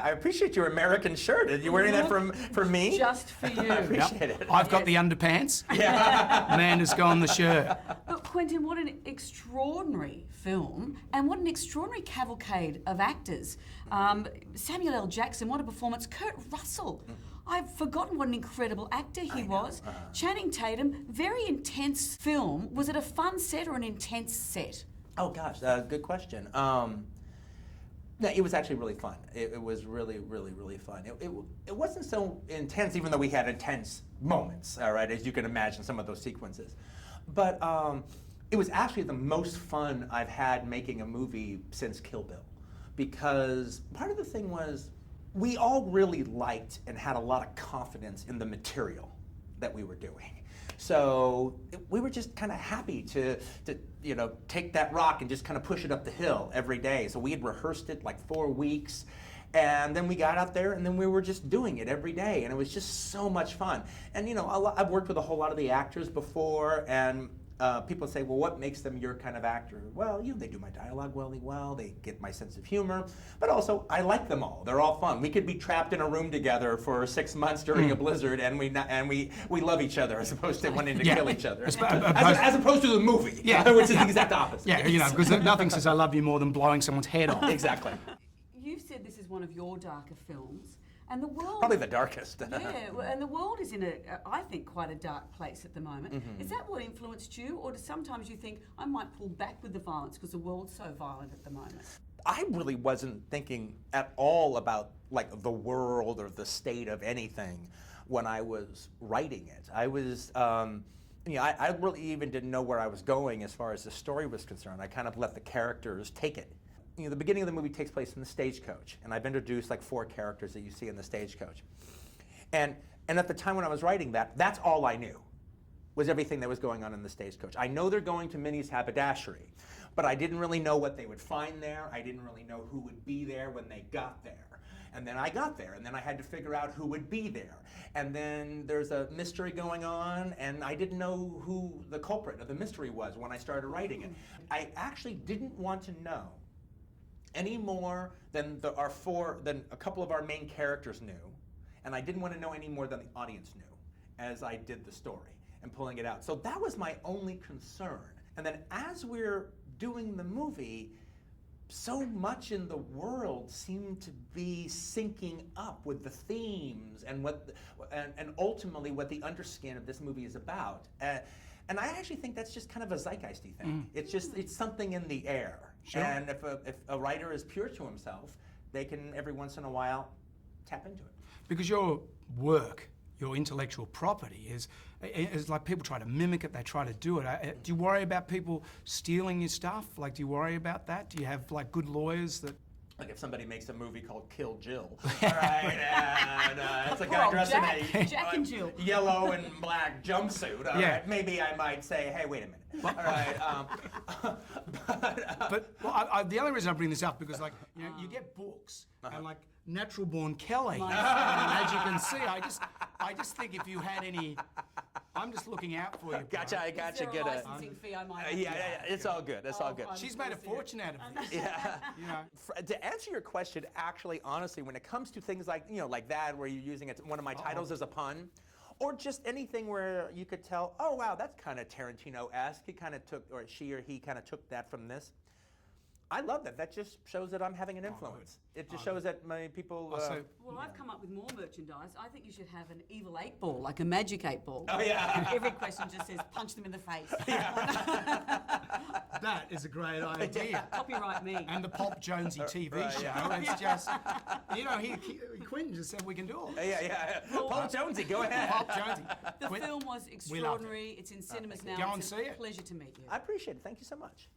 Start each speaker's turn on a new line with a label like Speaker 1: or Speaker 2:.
Speaker 1: I appreciate your American shirt. Are you wearing that for me?
Speaker 2: Just for you.
Speaker 1: I appreciate it.
Speaker 3: I've got the underpants. Yeah. Amanda's got the shirt.
Speaker 2: But Quentin, what an extraordinary film, and what an extraordinary cavalcade of actors. Samuel L. Jackson, what a performance. Kurt Russell. I've forgotten what an incredible actor he was. Channing Tatum, very intense film. Was it a fun set or an intense set?
Speaker 1: Oh gosh, good question. No, it was actually really fun. It was really, really, really fun. It wasn't so intense, even though we had intense moments, all right, as you can imagine, some of those sequences. But it was actually the most fun I've had making a movie since Kill Bill. Because part of the thing was, we all really liked and had a lot of confidence in the material that we were doing. So we were just kind of happy to take that rock and just kind of push it up the hill every day. So we had rehearsed it like 4 weeks, and then we got out there and then we were just doing it every day, and it was just so much fun. And I've worked with a whole lot of the actors before, and people say, well, what makes them your kind of actor? Well, they do my dialogue really well, they get my sense of humor, but also I like them all. They're all fun. We could be trapped in a room together for 6 months during a blizzard, and we love each other as opposed to wanting to kill each other. As opposed to the movie, which is the exact opposite.
Speaker 3: Yeah, because nothing says I love you more than blowing someone's head off.
Speaker 1: Exactly.
Speaker 2: You've said this is one of your darker films. And the world...
Speaker 1: Probably the darkest.
Speaker 2: And the world is in I think, quite a dark place at the moment. Mm-hmm. Is that what influenced you, or do sometimes you think, I might pull back with the violence because the world's so violent at the moment?
Speaker 1: I really wasn't thinking at all about the world or the state of anything when I was writing it. I was, I really even didn't know where I was going as far as the story was concerned. I kind of let the characters take it. The beginning of the movie takes place in the stagecoach, and I've introduced 4 characters that you see in the stagecoach. And at the time when I was writing that, that's all I knew, was everything that was going on in the stagecoach. I know they're going to Minnie's haberdashery, but I didn't really know what they would find there. I didn't really know who would be there when they got there. And then I got there, and then I had to figure out who would be there. And then there's a mystery going on, and I didn't know who the culprit of the mystery was when I started writing it. I actually didn't want to know any more than a couple of our main characters knew, and I didn't want to know any more than the audience knew as I did the story and pulling it out. So that was my only concern. And then as we're doing the movie, so much in the world seemed to be syncing up with the themes and and ultimately what the underskin of this movie is about. And I actually think that's just kind of a zeitgeisty thing. It's something in the air. Sure. And if a writer is pure to himself, they can every once in a while tap into it.
Speaker 3: Because your work, your intellectual property is like people try to mimic it, they try to do it. Do you worry about people stealing your stuff? Do you worry about that? Do you have good lawyers that...
Speaker 1: If somebody makes a movie called Kill Jill, all right, and it's a guy dressed in a yellow and black jumpsuit, all right, maybe I might say, hey, wait a minute, all right.
Speaker 3: But the only reason I bring this up because, you get books and Natural Born Kelly, and as you can see, I just think if you had any. I'm just looking out for you.
Speaker 1: Gotcha, I gotcha.
Speaker 2: Get a licensing fee I might have
Speaker 1: it's all good. It's all good.
Speaker 3: She's made a fortune out of this.
Speaker 1: Yeah. To answer your question, actually, honestly, when it comes to things like that, where you're using one of my titles as a pun, or just anything where you could tell, oh wow, that's kind of Tarantino-esque. He kind of took, or she or he kind of took that from this. I love that. That just shows that I'm having an influence. It just shows that my people...
Speaker 2: Well, I've come up with more merchandise. I think you should have an evil 8-ball, like a magic 8-ball.
Speaker 1: Oh, yeah.
Speaker 2: Every question just says, punch them in the face.
Speaker 3: That is a great idea.
Speaker 2: Copyright me.
Speaker 3: And the Pop Jonesy TV show. Yeah. It's just, Quentin just said we can do it.
Speaker 1: Yeah. Well, Pop Jonesy, go ahead.
Speaker 3: Pop Jonesy.
Speaker 2: The film was extraordinary. It's in cinemas now.
Speaker 3: Go and see it.
Speaker 2: Pleasure to meet you.
Speaker 1: I appreciate it. Thank you so much.